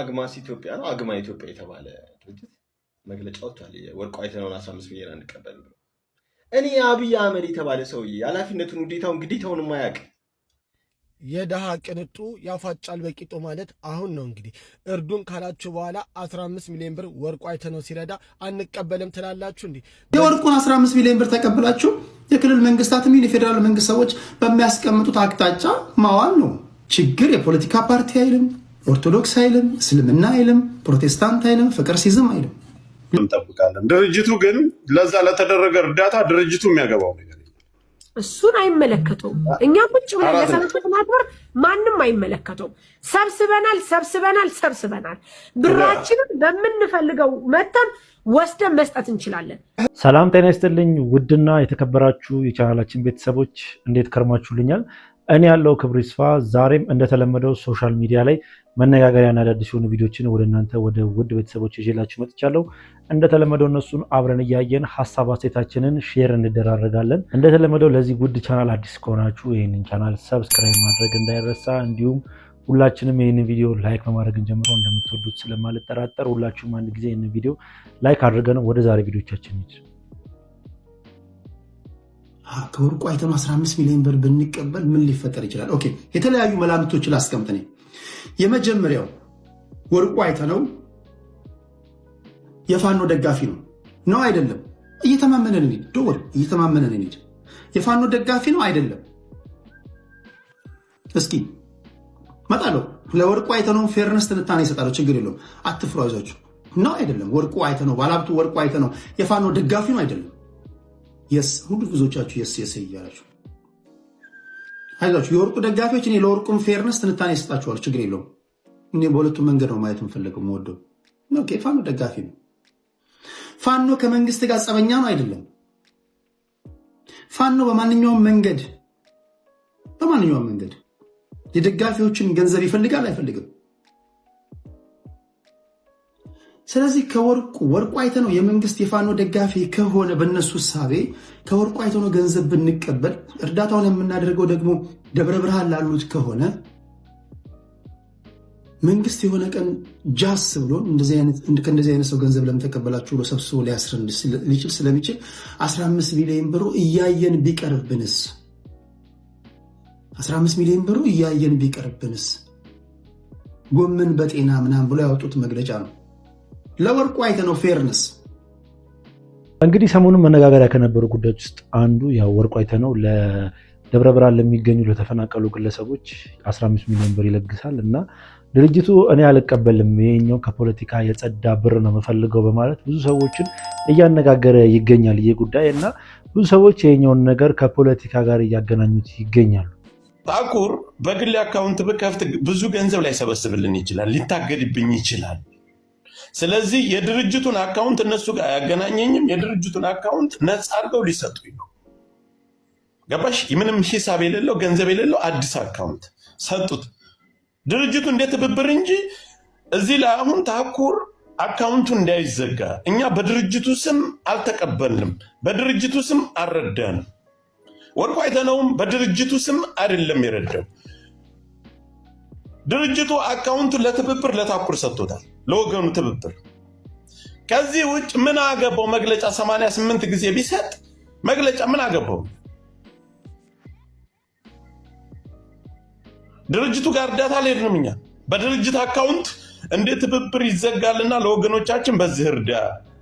አግማስ ኢትዮጵያ ነው አግማ ኢትዮጵያ የተባለ ድርጅት መግለጫ ወጥቷል። ወርቁ አይተነውን 15 ሚሊዮን አንቀበል ብሎ እኔ አብይ አህመድ የተባለ ሰውዬ ኃላፊነቱን ውዴታውን ግዴታውን ማያውቅ የደሃ ቅንጡ ያፋጫል በቂጦ ማለት አሁን ነው እንግዲህ እርዱን ካላችሁ በኋላ 15 ሚሊዮን ብር ወርቁ አይተነው ሲረዳ አንቀበልም ትላላችሁ እንዴ? የወርቁን 15 ሚሊዮን ብር ተቀብላችሁ የክልል መንግስታትም የፌደራል መንግስት ሰዎች በሚያስቀምጡት አቅጣጫ ማዋል ነው። ችግር የፖለቲካ ፓርቲ አይልም፣ ኦርቶዶክስ አይልም፣ እስልምና አይልም፣ ፕሮቴስታንት አይልም፣ ፍቅር ሲዝም አይልም። እንጠብቃለን። ድርጅቱ ግን ለዛ ለተደረገ እርዳታ ድርጅቱ የሚያገባው ነገር እሱን አይመለከተውም። እኛ ቁጭ ብለን ለሰንበት ማክበር ማንም አይመለከተውም። ሰብስበናል ብራችንን በምንፈልገው መጠን ወስደን መስጠት እንችላለን። ሰላም ጤና ይስጥልኝ ውድና የተከበራችሁ የቻናላችን ቤተሰቦች እንዴት ከርማችሁልኛል? እኔ ያለው ክብሩ ይስፋ ዛሬም እንደተለመደው ሶሻል ሚዲያ ላይ መነጋገሪያና አዳዲስ የሆኑ ቪዲዮችን ወደ እናንተ ወደ ውድ ቤተሰቦች ይዤላችሁ መጥቻለሁ። እንደተለመደው እነሱን አብረን እያየን ሐሳብ አስተያየታችንን ሼር እንደራረጋለን። እንደተለመደው ለዚህ ውድ ቻናል አዲስ ከሆናችሁ ይህንን ቻናል ሰብስክራይብ ማድረግ እንዳይረሳ፣ እንዲሁም ሁላችንም ይህንን ቪዲዮ ላይክ በማድረግ እንጀምረው። እንደምትወዱት ስለማልጠራጠር ሁላችሁም አንድ ጊዜ ይህንን ቪዲዮ ላይክ አድርገን ወደ ዛሬ ቪዲዮቻችን እንሂድ። ከወርቁ አይተነው 15 ሚሊዮን ብር ብንቀበል ምን ሊፈጠር ይችላል? ኦኬ የተለያዩ መላምቶችን ላስቀምጥ ነኝ። የመጀመሪያው ወርቁ አይተነው የፋኖ ደጋፊ ነው አይደለም? እየተማመነን እንሂድ። ዶር እየተማመነን እንሂድ። የፋኖ ደጋፊ ነው አይደለም? እስኪ መጣለው ለወርቁ አይተነው ፌርነስ ትንታኔ ይሰጣለው። ችግር የለውም አትፍሩ፣ አይዟችሁ። ነው አይደለም? ወርቁ አይተነው ባለሀብቱ ወርቁ አይተነው የፋኖ ደጋፊ ነው አይደለም? የስ ሁሉ ብዙዎቻችሁ የስ እያላችሁ አይዟችሁ። የወርቁ ደጋፊዎች እኔ ለወርቁም ፌርነስ ትንታኔ ይሰጣችኋለሁ። ችግር የለውም። እኔ በሁለቱም መንገድ ነው ማየት የምፈልገው የምወደው። ኦኬ ፋኖ ደጋፊ ነው። ፋኖ ከመንግስት ጋር ጸበኛ ነው አይደለም? ፋኖ በማንኛውም መንገድ የደጋፊዎችን ገንዘብ ይፈልጋል አይፈልግም? ስለዚህ ወርቁ አይተነው የመንግስት የፋኖ ደጋፊ ከሆነ በእነሱ ሳቤ ከወርቁ አይተነው ገንዘብ ብንቀበል እርዳታውን የምናደርገው ደግሞ ደብረ ብርሃን ላሉት ከሆነ መንግስት የሆነ ቀን ጃስ ብሎ ከእንደዚህ አይነት ሰው ገንዘብ ለምተቀበላችሁ ብሎ ሰብስቦ ሊያስረን ሊችል ስለሚችል 15 ሚሊዮን ብሩ እያየን ቢቀርብንስ? 15 ሚሊዮን ብሩ እያየን ቢቀርብንስ? ጎመን በጤና ምናምን ብሎ ያወጡት መግለጫ ነው። ለወርቁ አይተነው ፌርነስ እንግዲህ ሰሞኑን መነጋገሪያ ከነበሩ ጉዳዮች ውስጥ አንዱ ያው ወርቁ አይተነው ለደብረ ብርሃን ለሚገኙ ለተፈናቀሉ ግለሰቦች 15 ሚሊዮን ብር ይለግሳል እና ድርጅቱ እኔ አልቀበልም ይሄኛው ከፖለቲካ የጸዳ ብር ነው የምፈልገው በማለት ብዙ ሰዎችን እያነጋገረ ይገኛል ይሄ ጉዳይ እና ብዙ ሰዎች ይሄኛውን ነገር ከፖለቲካ ጋር እያገናኙት ይገኛሉ። ታኩር በግል አካውንት ብከፍት ብዙ ገንዘብ ላይ ሰበስብልን ይችላል፣ ሊታገድብኝ ይችላል። ስለዚህ የድርጅቱን አካውንት እነሱ ጋር አያገናኘኝም። የድርጅቱን አካውንት ነፃ አድርገው ሊሰጡኝ ነው። ገባሽ? ምንም ሂሳብ የሌለው ገንዘብ የሌለው አዲስ አካውንት ሰጡት። ድርጅቱ እንደ ትብብር እንጂ እዚህ ላይ አሁን ታኩር አካውንቱ እንዳይዘጋ እኛ በድርጅቱ ስም አልተቀበልንም፣ በድርጅቱ ስም አልረዳንም። ወርቁ አይተነውም በድርጅቱ ስም አይደለም የረዳው። ድርጅቱ አካውንቱን ለትብብር ለታኩር ሰጥቶታል፣ ለወገኑ ትብብር። ከዚህ ውጭ ምን አገባው? መግለጫ 88 ጊዜ ቢሰጥ መግለጫ ምን አገባው? ድርጅቱ ጋር እርዳታ አልሄድንም። እኛ በድርጅት አካውንት እንዴት ትብብር ይዘጋልና ለወገኖቻችን በዚህ እርዳ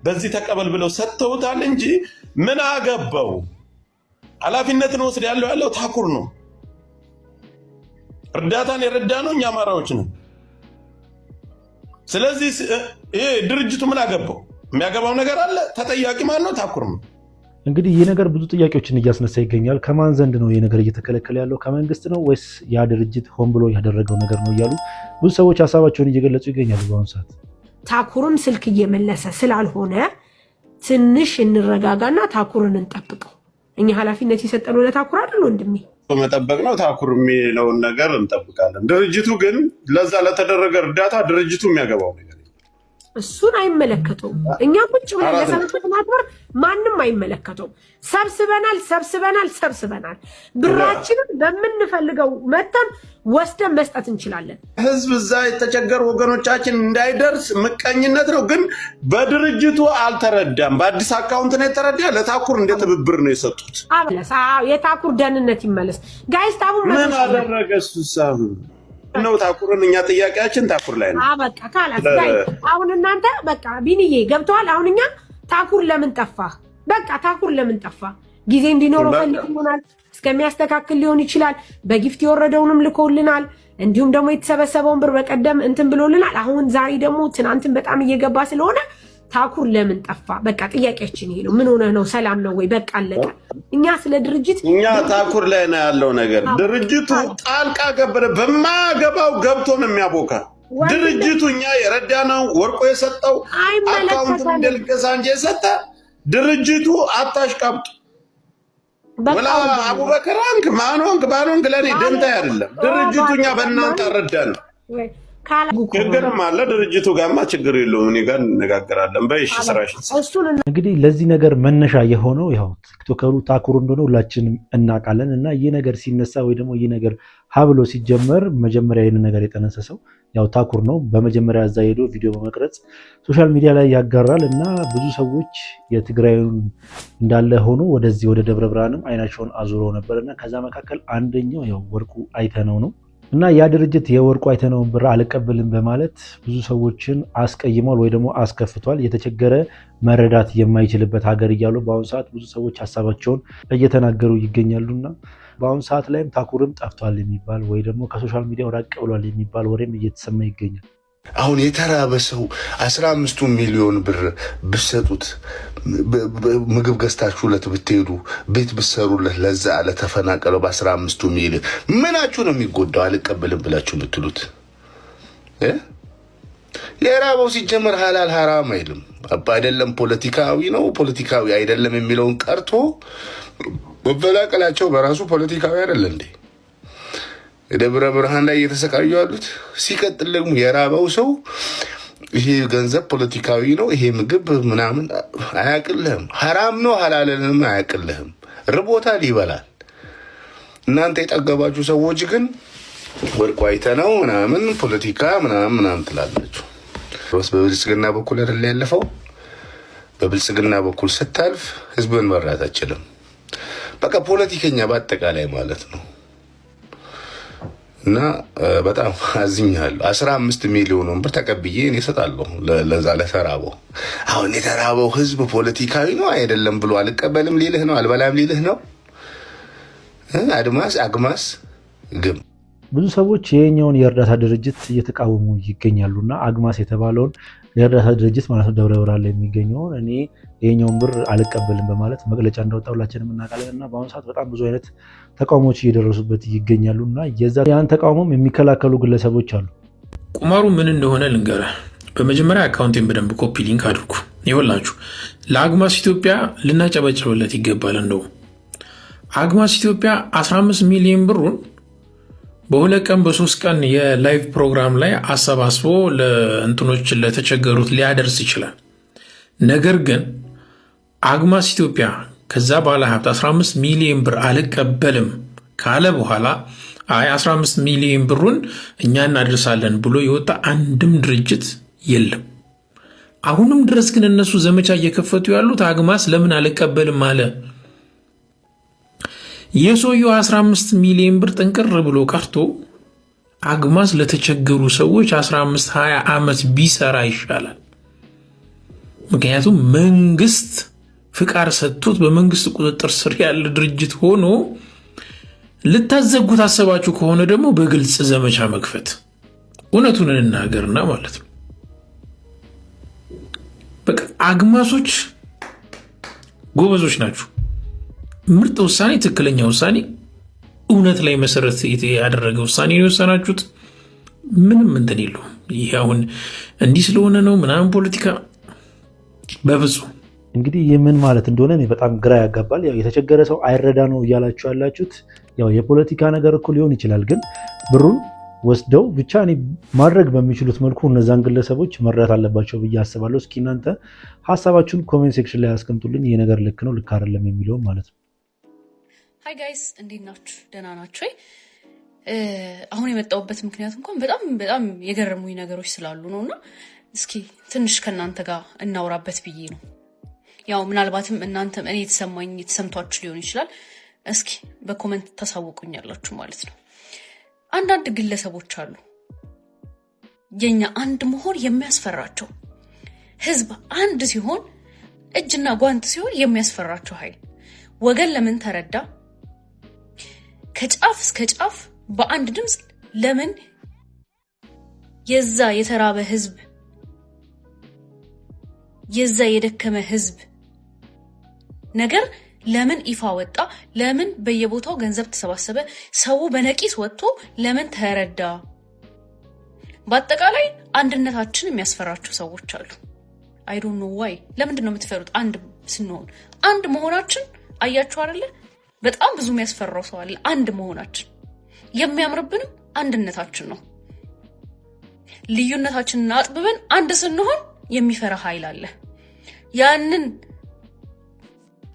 በዚህ ተቀበል ብለው ሰጥተውታል እንጂ ምን አገባው? ኃላፊነትን ወስድ ያለው ታኩር ነው። እርዳታን የረዳ ነው እኛ አማራዎች ነው። ስለዚህ ይሄ ድርጅቱ ምን አገባው? የሚያገባው ነገር አለ? ተጠያቂ ማን ነው? ታኩር ነው። እንግዲህ ይህ ነገር ብዙ ጥያቄዎችን እያስነሳ ይገኛል። ከማን ዘንድ ነው ይህ ነገር እየተከለከለ ያለው? ከመንግስት ነው ወይስ ያ ድርጅት ሆን ብሎ ያደረገው ነገር ነው እያሉ ብዙ ሰዎች ሀሳባቸውን እየገለጹ ይገኛሉ። በአሁኑ ሰዓት ታኩርም ስልክ እየመለሰ ስላልሆነ ትንሽ እንረጋጋና ታኩርን እንጠብቀው። እኛ ኃላፊነት የሰጠነው ለታኩር አይደል ወንድሜ? በመጠበቅ ነው። ታኩር የሚለውን ነገር እንጠብቃለን። ድርጅቱ ግን ለዛ ለተደረገ እርዳታ ድርጅቱ የሚያገባው ነገር እሱን አይመለከተውም። እኛ ቁጭ ብለን ለሰንበት ማክበር ማንም አይመለከተውም። ሰብስበናል። ብራችንን በምንፈልገው መጠን ወስደን መስጠት እንችላለን። ህዝብ እዛ የተቸገሩ ወገኖቻችን እንዳይደርስ ምቀኝነት ነው። ግን በድርጅቱ አልተረዳም። በአዲስ አካውንት ነው የተረዳ። ለታኩር እንደ ትብብር ነው የሰጡት። የታኩር ደህንነት ይመለስ። ጋይስ ታቡ ምን አደረገ እሱ ነው? ታኩርን እኛ ጥያቄያችን ታኩር ላይ ነው። በቃ ካላስ ጋይ አሁን እናንተ በቃ ቢንዬ ገብተዋል። አሁን እኛ ታኩር ለምን ጠፋ? በቃ ታኩር ለምን ጠፋ? ጊዜ እንዲኖረው ፈልግ ይሆናል። እስከሚያስተካክል ሊሆን ይችላል። በጊፍት የወረደውንም ልኮልናል። እንዲሁም ደግሞ የተሰበሰበውን ብር በቀደም እንትን ብሎልናል። አሁን ዛሬ ደግሞ ትናንትን በጣም እየገባ ስለሆነ ታኩር ለምን ጠፋ? በቃ ጥያቄያችን ይሄ ነው። ምን ሆነ ነው? ሰላም ነው ወይ? በቃ አለቀ። እኛ ስለ ድርጅት እኛ ታኩር ላይ ነው ያለው ነገር። ድርጅቱ ጣልቃ ገበረ በማገባው ገብቶ ነው የሚያቦካ። ድርጅቱ እኛ የረዳ ነው ወርቆ የሰጠው አካውንት እንደልገዛ እንጂ የሰጠ ድርጅቱ አታሽቃብጡ። ወላ አቡበከር አንክ ማኖንክ ለኔ ደንታ አይደለም። ድርጅቱ እኛ በእናንተ አረዳን። ችግርም አለ ድርጅቱ ጋማ ችግር የለውም። እኔ ጋር እንነጋገራለን። በይሽ ስራሽ። እንግዲህ ለዚህ ነገር መነሻ የሆነው ያው ቲክቶከሩ ታኩር እንደሆነ ሁላችንም እናውቃለን። እና ይህ ነገር ሲነሳ ወይ ደግሞ ይህ ነገር ሀብሎ ሲጀመር መጀመሪያ ይህን ነገር የጠነሰሰው ያው ታኩር ነው። በመጀመሪያ እዛ ሄዶ ቪዲዮ በመቅረጽ ሶሻል ሚዲያ ላይ ያጋራል እና ብዙ ሰዎች የትግራዩን እንዳለ ሆኖ ወደዚህ ወደ ደብረ ብርሃንም አይናቸውን አዙረው ነበር እና ከዛ መካከል አንደኛው ያው ወርቁ አይተነው ነው እና ያ ድርጅት የወርቁ አይተነውን ብር አልቀበልም በማለት ብዙ ሰዎችን አስቀይሟል ወይ ደግሞ አስከፍቷል። የተቸገረ መረዳት የማይችልበት ሀገር እያሉ በአሁኑ ሰዓት ብዙ ሰዎች ሀሳባቸውን እየተናገሩ ይገኛሉና በአሁኑ ሰዓት ላይም ታኩርም ጠፍቷል የሚባል ወይ ደግሞ ከሶሻል ሚዲያው ራቅ ብሏል የሚባል ወሬም እየተሰማ ይገኛል። አሁን የተራበ ሰው 15 ሚሊዮን ብር ብሰጡት ምግብ ገዝታችሁለት ብትሄዱ ቤት ብሰሩለት ለዛ ለተፈናቀለው በ15 ሚሊዮን ምናችሁ ነው የሚጎዳው? አልቀበልም ብላችሁ የምትሉት የራበው ሲጀመር ሐላል ሐራም አይልም አይደለም። ፖለቲካዊ ነው ፖለቲካዊ አይደለም የሚለውን ቀርቶ መፈላቀላቸው በራሱ ፖለቲካዊ አይደለ እንዴ? ደብረ ብርሃን ላይ እየተሰቃዩ ያሉት። ሲቀጥል ደግሞ የራበው ሰው ይሄ ገንዘብ ፖለቲካዊ ነው ይሄ ምግብ ምናምን አያቅልህም። ሐራም ነው ሐላልንም አያቅልህም። ርቦታል ይበላል። እናንተ የጠገባችሁ ሰዎች ግን ወርቁ አይተነው ምናምን ፖለቲካ ምናምን ትላላችሁ። በብልጽግና በኩል አይደል ያለፈው? በብልጽግና በኩል ስታልፍ ህዝብን መራት አትችልም። በቃ ፖለቲከኛ በአጠቃላይ ማለት ነው። እና በጣም አዝኛለሁ። 15 ሚሊዮን ብር ተቀብዬ እኔ እሰጣለሁ ለዛ ለተራበው። አሁን የተራበው ህዝብ ፖለቲካዊ ነው አይደለም ብሎ አልቀበልም ሊልህ ነው፣ አልበላም ሊልህ ነው። አግማስ ግም ብዙ ሰዎች የኛውን የእርዳታ ድርጅት እየተቃወሙ ይገኛሉና አግማስ የተባለውን የእርዳታ ድርጅት ማለት ነው ደብረ ብርሃን ላይ የሚገኘውን እኔ የኛውን ብር አልቀበልም በማለት መግለጫ እንዳወጣ ሁላችንም እናውቃለን። እና በአሁኑ ሰዓት በጣም ብዙ አይነት ተቃውሞዎች እየደረሱበት ይገኛሉና ያን ተቃውሞም የሚከላከሉ ግለሰቦች አሉ። ቁማሩ ምን እንደሆነ ልንገርህ። በመጀመሪያ አካውንቴን በደንብ ኮፒ ሊንክ አድርጉ። ይኸውላችሁ ለአግማስ ኢትዮጵያ ልናጨበጭብለት ይገባል። እንደው አግማስ ኢትዮጵያ 15 ሚሊዮን ብሩን በሁለት ቀን በሶስት ቀን የላይቭ ፕሮግራም ላይ አሰባስቦ ለእንትኖች ለተቸገሩት ሊያደርስ ይችላል። ነገር ግን አግማስ ኢትዮጵያ ከዛ ባለ ሀብት 15 ሚሊዮን ብር አልቀበልም ካለ በኋላ 15 ሚሊዮን ብሩን እኛ እናደርሳለን ብሎ የወጣ አንድም ድርጅት የለም። አሁንም ድረስ ግን እነሱ ዘመቻ እየከፈቱ ያሉት አግማስ ለምን አልቀበልም አለ። የሰውየው 15 ሚሊዮን ብር ጥንቅር ብሎ ቀርቶ አግማስ ለተቸገሩ ሰዎች 15-20 ዓመት ቢሰራ ይሻላል። ምክንያቱም መንግስት ፍቃድ ሰጥቶት በመንግስት ቁጥጥር ስር ያለ ድርጅት ሆኖ ልታዘጉት አሰባችሁ ከሆነ ደግሞ በግልጽ ዘመቻ መክፈት፣ እውነቱን እንናገርና ማለት ነው። በቃ አግማሶች ጎበዞች ናችሁ። ምርጥ ውሳኔ፣ ትክክለኛ ውሳኔ፣ እውነት ላይ መሰረት ያደረገ ውሳኔ ነው የወሰናችሁት። ምንም እንትን የለውም። ይህ አሁን እንዲህ ስለሆነ ነው ምናምን ፖለቲካ በፍጹም። እንግዲህ ይህ ምን ማለት እንደሆነ እኔ በጣም ግራ ያጋባል። ያው የተቸገረ ሰው አይረዳ ነው እያላችሁ ያላችሁት። ያው የፖለቲካ ነገር እኮ ሊሆን ይችላል፣ ግን ብሩን ወስደው ብቻ እኔ ማድረግ በሚችሉት መልኩ እነዛን ግለሰቦች መርዳት አለባቸው ብዬ አስባለሁ። እስኪ እናንተ ሀሳባችሁን ኮሜንት ሴክሽን ላይ ያስቀምጡልኝ። ይሄ ነገር ልክ ነው ልክ አይደለም የሚለው ማለት ነው። ሃይ ጋይስ እንዴት ናችሁ? ደህና ናችሁ ወይ? አሁን የመጣሁበት ምክንያት እንኳን በጣም የገረሙኝ ነገሮች ስላሉ ነውና እስኪ ትንሽ ከእናንተ ጋር እናውራበት ብዬ ነው። ያው ምናልባትም እናንተም እኔ የተሰምቷችሁ ሊሆን ይችላል። እስኪ በኮሜንት ታሳውቁኛላችሁ ማለት ነው። አንዳንድ ግለሰቦች አሉ የኛ አንድ መሆን የሚያስፈራቸው፣ ህዝብ አንድ ሲሆን እጅና ጓንት ሲሆን የሚያስፈራቸው ኃይል ወገን ለምን ተረዳ? ከጫፍ እስከ ጫፍ በአንድ ድምፅ ለምን የዛ የተራበ ህዝብ የዛ የደከመ ህዝብ ነገር ለምን ይፋ ወጣ? ለምን በየቦታው ገንዘብ ተሰባሰበ? ሰው በነቂስ ወጥቶ ለምን ተረዳ? በአጠቃላይ አንድነታችን የሚያስፈራቸው ሰዎች አሉ። አይ ዶንት ኖ ዋይ። ለምንድን ነው የምትፈሩት? አንድ ስንሆን አንድ መሆናችን አያችሁ አይደለ? በጣም ብዙ የሚያስፈራው ሰው አለ። አንድ መሆናችን የሚያምርብንም አንድነታችን ነው። ልዩነታችንን አጥብበን አንድ ስንሆን የሚፈራ ኃይል አለ። ያንን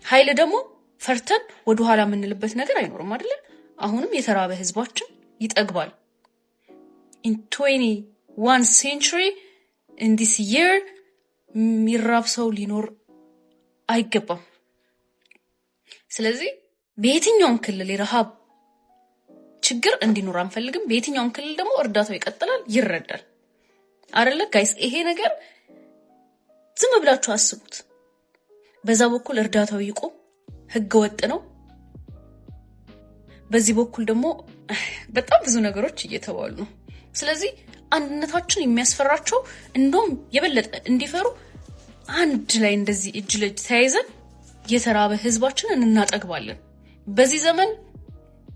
ኃይል ደግሞ ፈርተን ወደ ኋላ የምንልበት ነገር አይኖርም አይደለ? አሁንም የተራበ ህዝባችን ይጠግባል። in 21 century in this year ሚራብ ሰው ሊኖር አይገባም። ስለዚህ በየትኛውም ክልል የረሃብ ችግር እንዲኖር አንፈልግም። በየትኛውም ክልል ደግሞ እርዳታው ይቀጥላል፣ ይረዳል አይደለ ጋይስ? ይሄ ነገር ዝም ብላችሁ አስቡት። በዛ በኩል እርዳታው ይቆም፣ ህገ ወጥ ነው። በዚህ በኩል ደግሞ በጣም ብዙ ነገሮች እየተባሉ ነው። ስለዚህ አንድነታችን የሚያስፈራቸው እንደውም የበለጠ እንዲፈሩ አንድ ላይ እንደዚህ እጅ ለእጅ ተያይዘን የተራበ ህዝባችንን እናጠግባለን። በዚህ ዘመን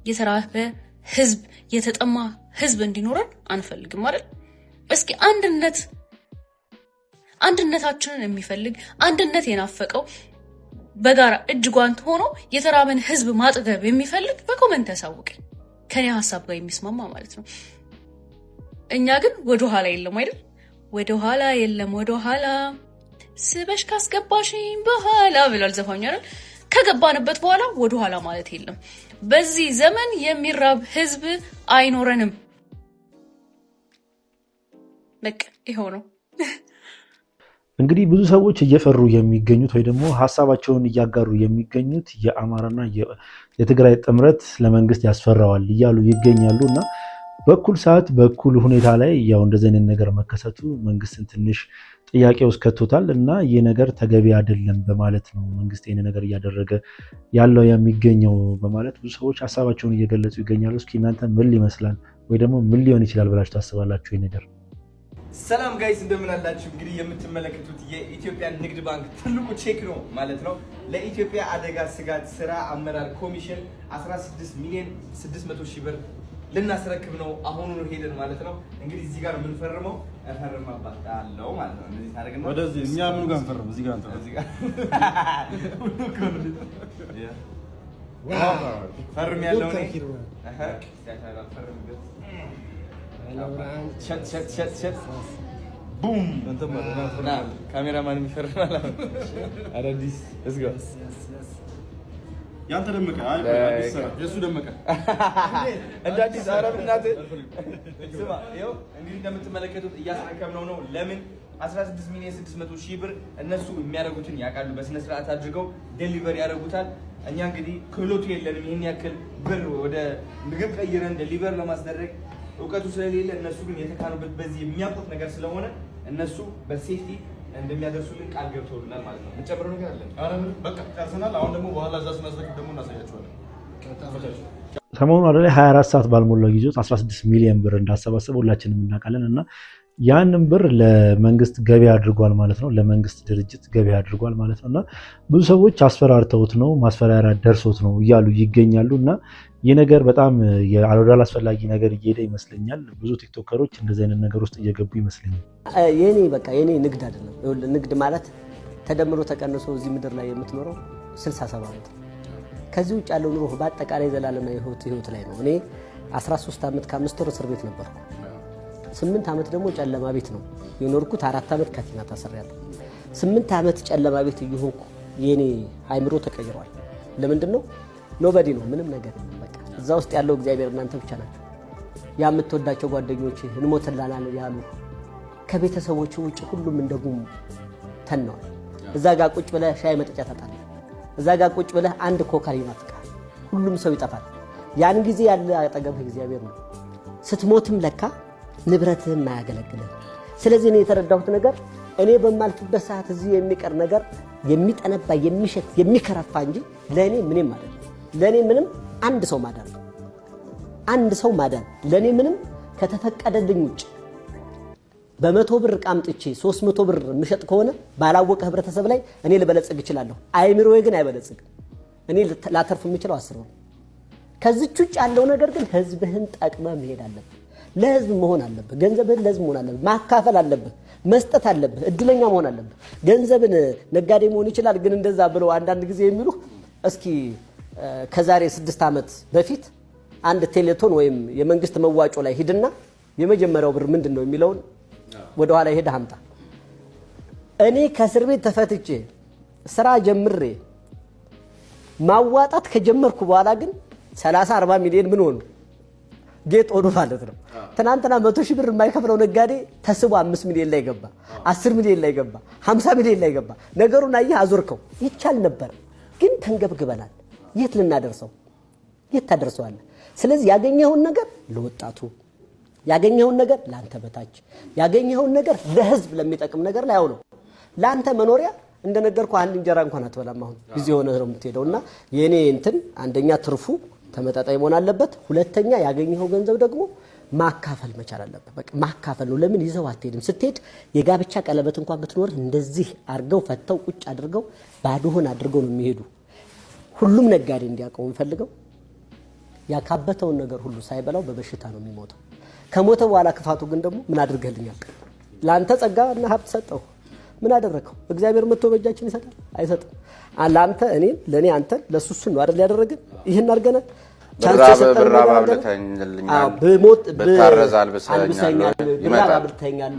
የተራበ ህዝብ የተጠማ ህዝብ እንዲኖረን አንፈልግም አይደል? እስኪ አንድነታችንን የሚፈልግ አንድነት የናፈቀው በጋራ እጅ ጓንት ሆኖ የተራበን ህዝብ ማጥገብ የሚፈልግ በኮሜንት ያሳውቀኝ፣ ከኔ ሀሳብ ጋር የሚስማማ ማለት ነው። እኛ ግን ወደ ኋላ የለም አይደል? ወደ ኋላ የለም፣ ወደ ኋላ ስበሽ ካስገባሽኝ በኋላ ብሏል ዘፋኙ አይደል? ከገባንበት በኋላ ወደ ኋላ ማለት የለም። በዚህ ዘመን የሚራብ ህዝብ አይኖረንም። በቃ ይሄው ነው። እንግዲህ ብዙ ሰዎች እየፈሩ የሚገኙት ወይ ደግሞ ሀሳባቸውን እያጋሩ የሚገኙት የአማራና የትግራይ ጥምረት ለመንግስት ያስፈራዋል እያሉ ይገኛሉ እና በኩል ሰዓት በኩል ሁኔታ ላይ ያው እንደዚህ አይነት ነገር መከሰቱ መንግስትን ትንሽ ጥያቄ ውስጥ ከቶታል እና ይህ ነገር ተገቢ አይደለም በማለት ነው መንግስት ይህን ነገር እያደረገ ያለው የሚገኘው በማለት ብዙ ሰዎች ሀሳባቸውን እየገለጹ ይገኛሉ። እስኪ እናንተ ምን ይመስላል ወይ ደግሞ ምን ሊሆን ይችላል ብላችሁ ታስባላችሁ? ይህ ነገር ሰላም ጋይስ እንደምን አላችሁ? እንግዲህ የምትመለከቱት የኢትዮጵያ ንግድ ባንክ ትልቁ ቼክ ነው ማለት ነው። ለኢትዮጵያ አደጋ ስጋት ስራ አመራር ኮሚሽን 16 ሚሊዮን 600 ሺህ ብር ልናስረክብ ነው አሁኑን ሄደን ማለት ነው። እንግዲህ እዚህ ጋር የምንፈርመው እፈርማባታለሁ ማለት ነው። እንደዚህ ታደርግና ወደዚህ እኛ ምኑ ጋር እንፈርም? እዚህ ጋር እንፈርም። እዚህ ጋር ፈርም ያለው ነው። ሸት ቡም ካሜራማን የሚፈርማል። አዳዲስ እስጋ ያንተ ደመቀ አዲስ ሰራ የሱ ደመቀ እንደ አዲስ አረብ እናት ስማ፣ ይኸው እንግዲህ እንደምትመለከቱት እያስረከብነው ነው። ለምን 16 ሚሊዮን 600 ሺህ ብር እነሱ የሚያደርጉትን ያውቃሉ። በስነ ስርዓት አድርገው ዴሊቨር ያደርጉታል። እኛ እንግዲህ ክህሎቱ የለንም ይሄን ያክል ብር ወደ ምግብ ቀይረን ዴሊቨር ለማስደረግ እውቀቱ ስለሌለ፣ እነሱ ግን የተካኑበት በዚህ የሚያውቁት ነገር ስለሆነ እነሱ በሴፍቲ እንደሚያደርሱልን ቃል ገብተውልናል ማለት ነው። የምንጨምረው ነገር አለ? አረ ምን በቃ ጨርሰናል። አሁን ደግሞ በኋላ እዛ ስናስረክብ ደግሞ እናሳያቸዋለን። ሰሞኑን ወደ ላይ 24 ሰዓት ባልሞላው ጊዜ ውስጥ 16 ሚሊዮን ብር እንዳሰባሰበ ሁላችንም እናውቃለን እና ያንን ብር ለመንግስት ገቢ አድርጓል ማለት ነው። ለመንግስት ድርጅት ገቢ አድርጓል ማለት ነው እና ብዙ ሰዎች አስፈራርተውት ነው ማስፈራሪያ ደርሶት ነው እያሉ ይገኛሉ እና ይህ ነገር በጣም ያልወዳል አስፈላጊ ነገር እየሄደ ይመስለኛል። ብዙ ቲክቶከሮች እንደዚህ አይነት ነገር ውስጥ እየገቡ ይመስለኛል። የኔ ንግድ አይደለም። ንግድ ማለት ተደምሮ ተቀንሶ እዚህ ምድር ላይ የምትኖረው 67 ዓመት። ከዚህ ውጭ ያለው ኑሮ በአጠቃላይ ዘላለማዊ ህይወት ላይ ነው። እኔ 13 ዓመት ከ5 ወር እስር ቤት ነበርኩ። 8 ዓመት ደግሞ ጨለማ ቤት ነው የኖርኩት። 4 ዓመት ካቲና ታስሬያለሁ። 8 ዓመት ጨለማ ቤት እየሆንኩ የኔ አይምሮ ተቀይሯል። ለምንድን ነው? ኖበዲ ነው፣ ምንም ነገር በቃ እዛ ውስጥ ያለው እግዚአብሔር እናንተ ብቻ ናችሁ። ያ የምትወዳቸው ጓደኞች እንሞትላናል ያሉ ከቤተሰቦቹ ውጭ ሁሉም እንደጉም ተነዋል። እዛ ጋር ቁጭ ብለህ ሻይ መጠጫ ታጣለህ። እዛ ጋር ቁጭ ብለህ አንድ ኮካ ይናፍቃል። ሁሉም ሰው ይጠፋል። ያን ጊዜ ያለ አጠገብህ እግዚአብሔር ነው። ስትሞትም ለካ ንብረትህን ማያገለግልህ። ስለዚህ እኔ የተረዳሁት ነገር እኔ በማልፍበት ሰዓት እዚህ የሚቀር ነገር የሚጠነባ የሚሸት የሚከረፋ እንጂ ለእኔ ምንም አይደለም። ለእኔ ምንም አንድ ሰው ማዳን ነው። አንድ ሰው ማዳን ለእኔ ምንም ከተፈቀደልኝ ውጭ በ100 ብር ቃምጥቼ 300 ብር ምሸጥ ከሆነ ባላወቀ ህብረተሰብ ላይ እኔ ልበለጽግ እችላለሁ። አይምሮዬ ግን አይበለጽግም። እኔ ላተርፍ የምችለው 10 ነው። ከዚች ውጭ ያለው ነገር ግን ህዝብህን ጠቅመህ መሄድ አለብህ። ለህዝብ መሆን አለብህ። ገንዘብህን ለህዝብ መሆን አለብህ። ማካፈል አለብህ። መስጠት አለብህ። እድለኛ መሆን አለብህ። ገንዘብን ነጋዴ መሆን ይችላል ግን እንደዛ ብለው አንዳንድ ጊዜ የሚሉ እስኪ ከዛሬ 6 ዓመት በፊት አንድ ቴሌቶን ወይም የመንግስት መዋጮ ላይ ሂድና የመጀመሪያው ብር ምንድነው የሚለውን ወደ ኋላ ሄደ አምጣ። እኔ ከእስር ቤት ተፈትቼ ስራ ጀምሬ ማዋጣት ከጀመርኩ በኋላ ግን 30-40 ሚሊዮን ምን ሆኑ ጌጥ ሆኖ ማለት ነው። ትናንትና 100,000 ብር የማይከፍለው ነጋዴ ተስቦ 5 ሚሊዮን ላይ ገባ፣ 10 ሚሊዮን ላይ ገባ፣ 50 ሚሊዮን ላይ ገባ። ነገሩን አየህ አዞርከው። ይቻል ነበር ግን ተንገብግበናል። የት ልናደርሰው? የት ታደርሰዋለህ? ስለዚህ ያገኘኸውን ነገር ለወጣቱ፣ ያገኘኸውን ነገር ለአንተ በታች፣ ያገኘኸውን ነገር ለህዝብ ለሚጠቅም ነገር ላይ አውለው። ለአንተ መኖሪያ እንደነገርኩ አንድ እንጀራ እንኳን አትበላም። አሁን ጊዜ ሆነ ነው የምትሄደውና የኔ እንትን አንደኛ ትርፉ ተመጣጣኝ መሆን አለበት። ሁለተኛ ያገኘኸው ገንዘብ ደግሞ ማካፈል መቻል አለበት። በቃ ማካፈል ነው። ለምን ይዘው አትሄድም? ስትሄድ የጋብቻ ቀለበት እንኳን ብትኖር እንደዚህ አርገው ፈተው ቁጭ አድርገው ባዶህን አድርገው ነው የሚሄዱ። ሁሉም ነጋዴ እንዲያውቀው እንፈልገው ያካበተውን ነገር ሁሉ ሳይበላው በበሽታ ነው የሚሞተው። ከሞተ በኋላ ክፋቱ ግን ደግሞ ምን አድርገልኛል? ላንተ ጸጋና ሀብት ሰጠው፣ ምን አደረከው? እግዚአብሔር መጥቶ በእጃችን ይሰጣል? አይሰጥም። ላንተ እኔን ለኔ አንተ ለሱሱ ነው አይደል ያደረገን? ይሄን አድርገናል። ብራብ አብልተኛል፣ ብታረዝ አልብሰኛል፣ ብራብ አብልተኛል፣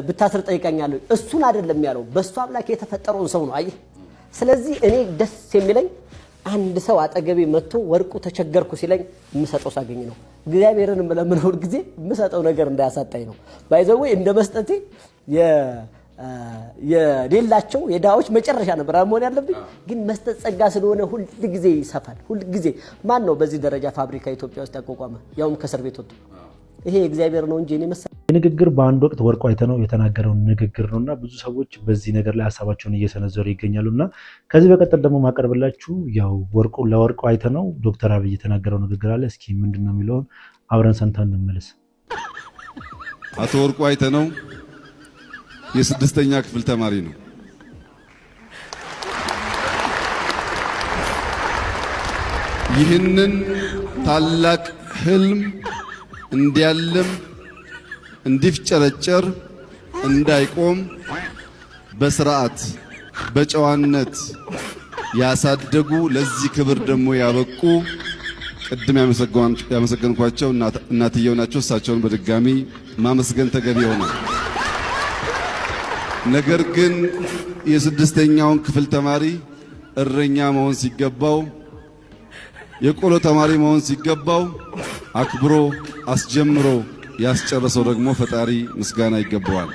ብታስር ጠይቀኛል። እሱን አይደለም ያለው፣ በሱ አምላክ የተፈጠረውን ሰው ነው። አየህ። ስለዚህ እኔ ደስ የሚለኝ አንድ ሰው አጠገቤ መጥቶ ወርቁ ተቸገርኩ ሲለኝ የምሰጠው ሳገኝ ነው። እግዚአብሔርን ለምንሆን ጊዜ የምሰጠው ነገር እንዳያሳጣኝ ነው። ባይዘው እንደ መስጠቴ የሌላቸው የዳዎች መጨረሻ ነበር መሆን ያለብኝ። ግን መስጠት ጸጋ ስለሆነ ሁሉ ጊዜ ይሰፋል። ሁሉ ጊዜ ማን ነው በዚህ ደረጃ ፋብሪካ ኢትዮጵያ ውስጥ ያቋቋመ? ያውም ከእስር ቤት ወጥቶ። ይሄ እግዚአብሔር ነው እንጂ እኔ ንግግር በአንድ ወቅት ወርቁ አይተነው የተናገረው ንግግር ነውና ብዙ ሰዎች በዚህ ነገር ላይ ሀሳባቸውን እየሰነዘሩ ይገኛሉና ከዚህ በቀጥል ደግሞ ማቀርብላችሁ ያው ለወርቁ አይተነው ዶክተር አብይ የተናገረው ንግግር አለ። እስኪ ምንድነው የሚለውን አብረን ሰምተን እንመለስ። አቶ ወርቁ አይተነው የ6ኛ ክፍል ተማሪ ነው። ይህንን ታላቅ ህልም እንዲያልም እንዲፍጨረጨር እንዳይቆም በስርዓት በጨዋነት ያሳደጉ ለዚህ ክብር ደግሞ ያበቁ ቅድም ያመሰገንኳቸው እናትየው ናቸው። እሳቸውን በድጋሚ ማመስገን ተገቢ ይሆናል። ነገር ግን የ6ኛውን ክፍል ተማሪ እረኛ መሆን ሲገባው፣ የቆሎ ተማሪ መሆን ሲገባው አክብሮ አስጀምሮ ያስጨረሰው ደግሞ ፈጣሪ ምስጋና ይገባዋል።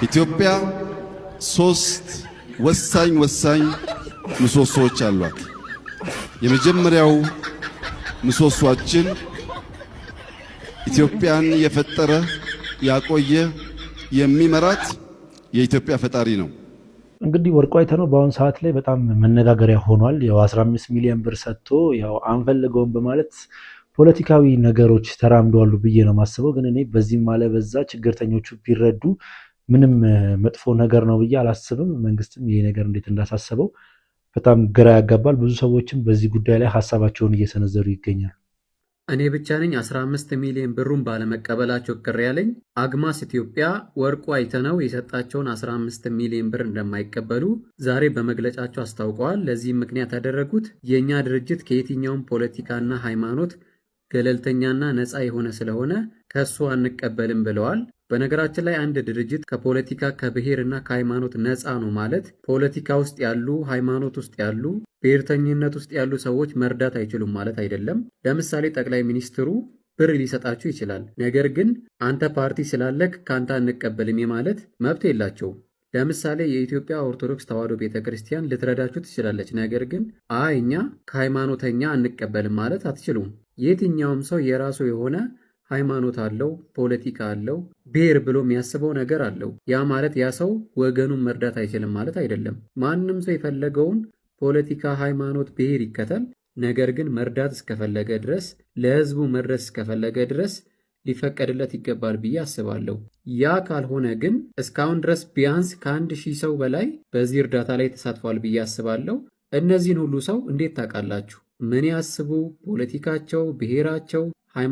ኢትዮጵያ 3 ወሳኝ ምሰሶዎች አሏት። የመጀመሪያው ምሰሶአችን ኢትዮጵያን የፈጠረ ያቆየ የሚመራት የኢትዮጵያ ፈጣሪ ነው። እንግዲህ ወርቁ አይተነው በአሁን ሰዓት ላይ በጣም መነጋገሪያ ሆኗል። ያው 15 ሚሊዮን ብር ሰጥቶ ያው አንፈልገውም በማለት ፖለቲካዊ ነገሮች ተራምደዋሉ ብዬ ነው ማስበው። ግን እኔ በዚህም ማለ በዛ ችግርተኞቹ ቢረዱ ምንም መጥፎ ነገር ነው ብዬ አላስብም። መንግስትም ይሄ ነገር እንዴት እንዳሳሰበው በጣም ግራ ያጋባል። ብዙ ሰዎችም በዚህ ጉዳይ ላይ ሀሳባቸውን እየሰነዘሩ ይገኛሉ። እኔ ብቻ ነኝ 15 ሚሊዮን ብሩን ባለመቀበላቸው ቅር ያለኝ። አግማስ ኢትዮጵያ ወርቁ አይተነው የሰጣቸውን 15 ሚሊዮን ብር እንደማይቀበሉ ዛሬ በመግለጫቸው አስታውቀዋል። ለዚህም ምክንያት ያደረጉት የእኛ ድርጅት ከየትኛውም ፖለቲካና ሃይማኖት ገለልተኛና ነፃ የሆነ ስለሆነ ከእሱ አንቀበልም ብለዋል። በነገራችን ላይ አንድ ድርጅት ከፖለቲካ ከብሔርና ከሃይማኖት ነፃ ነው ማለት ፖለቲካ ውስጥ ያሉ፣ ሃይማኖት ውስጥ ያሉ፣ ብሔርተኝነት ውስጥ ያሉ ሰዎች መርዳት አይችሉም ማለት አይደለም። ለምሳሌ ጠቅላይ ሚኒስትሩ ብር ሊሰጣችሁ ይችላል። ነገር ግን አንተ ፓርቲ ስላለክ ከአንተ አንቀበልም ማለት መብት የላቸውም። ለምሳሌ የኢትዮጵያ ኦርቶዶክስ ተዋሕዶ ቤተክርስቲያን ልትረዳችሁ ትችላለች። ነገር ግን እኛ ከሃይማኖተኛ አንቀበልም ማለት አትችሉም። የትኛውም ሰው የራሱ የሆነ ሃይማኖት አለው፣ ፖለቲካ አለው፣ ብሔር ብሎ የሚያስበው ነገር አለው። ያ ማለት ያ ሰው ወገኑን መርዳት አይችልም ማለት አይደለም። ማንም ሰው የፈለገውን ፖለቲካ፣ ሃይማኖት፣ ብሔር ይከተል። ነገር ግን መርዳት እስከፈለገ ድረስ፣ ለህዝቡ መድረስ እስከፈለገ ድረስ ሊፈቀድለት ይገባል ብዬ አስባለሁ። ያ ካልሆነ ግን እስካሁን ድረስ ቢያንስ ከ1000 ሰው በላይ በዚህ እርዳታ ላይ ተሳትፏል ብዬ አስባለሁ። እነዚህን ሁሉ ሰው እንዴት ታውቃላችሁ? ምን ያስቡ? ፖለቲካቸው፣ ብሔራቸው፣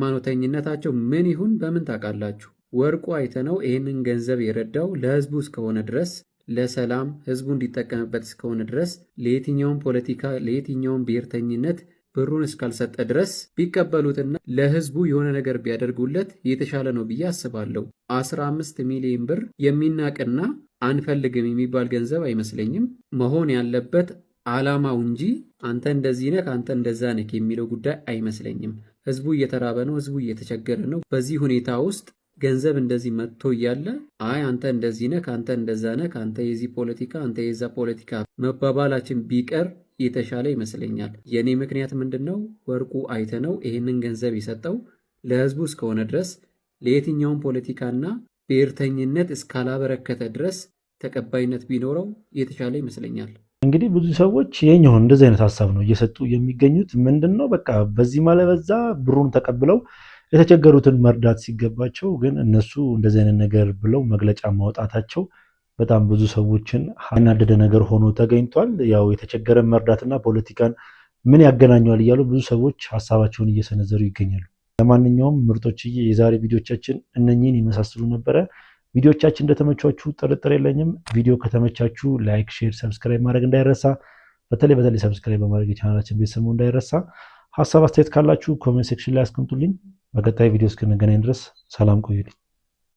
ሃይማኖተኝነታቸው ምን ይሁን በምን ታውቃላችሁ? ወርቁ አይተነው ይህንን ገንዘብ የረዳው ለህዝቡ እስከሆነ ድረስ፣ ለሰላም ህዝቡ እንዲጠቀምበት እስከሆነ ድረስ፣ ለየትኛውም ፖለቲካ ለየትኛውም ብሔርተኝነት ብሩን እስካልሰጠ ድረስ ቢቀበሉትና ለህዝቡ የሆነ ነገር ቢያደርጉለት የተሻለ ነው ብዬ አስባለሁ። 15 ሚሊዮን ብር የሚናቅና አንፈልግም የሚባል ገንዘብ አይመስለኝም። መሆን ያለበት ዓላማው እንጂ አንተ እንደዚህ ነህ አንተ እንደዛ ነህ የሚለው ጉዳይ አይመስለኝም። ህዝቡ እየተራበ ነው፣ ህዝቡ እየተቸገረ ነው። በዚህ ሁኔታ ውስጥ ገንዘብ እንደዚህ መጥቶ እያለ አንተ እንደዚህ ነህ አንተ እንደዛ ነህ አንተ የዚህ ፖለቲካ አንተ የዛ ፖለቲካ መባባላችን ቢቀር የተሻለ ይመስለኛል። የኔ ምክንያት ምንድነው? ወርቁ አይተነው ይህንን ገንዘብ የሰጠው ለህዝቡ እስከሆነ ድረስ ለየትኛውም ፖለቲካና ብሔርተኝነት እስካላበረከተ ድረስ ተቀባይነት ቢኖረው የተሻለ ይመስለኛል። እንግዲህ ብዙ ሰዎች የኛውን እንደዚህ አይነት ሀሳብ ነው እየሰጡ የሚገኙት። ምንድነው በቃ በዚህ ማለበዛ ብሩን ተቀብለው የተቸገሩትን መርዳት ሲገባቸው ግን እነሱ እንደዚህ አይነት ነገር ብለው መግለጫ ማውጣታቸው በጣም ብዙ ሰዎችን ያናደደ ነገር ሆኖ ተገኝቷል። ያው የተቸገረን መርዳትና ፖለቲካን ምን ያገናኘዋል እያሉ ብዙ ሰዎች ሀሳባቸውን እየሰነዘሩ ይገኛሉ። ለማንኛውም ምርጦችዬ የዛሬ ቪዲዮቻችን እነኚህን ይመሳስሉ ነበረ። ቪዲዮቻችን እንደተመቻችሁ ጥርጥር የለኝም። ቪዲዮ ከተመቻችሁ ላይክ፣ ሼር፣ ሰብስክራይብ ማድረግ እንዳይረሳ። በተለይ ሰብስክራይብ በማድረግ የቻናላችን ቤተሰብ እንዳይረሳ። ሀሳብ አስተያየት ካላችሁ ኮሜንት ሴክሽን ላይ አስቀምጡልኝ። በቀጣይ ቪዲዮ እስክንገናኝ ድረስ ሰላም ቆዩልኝ።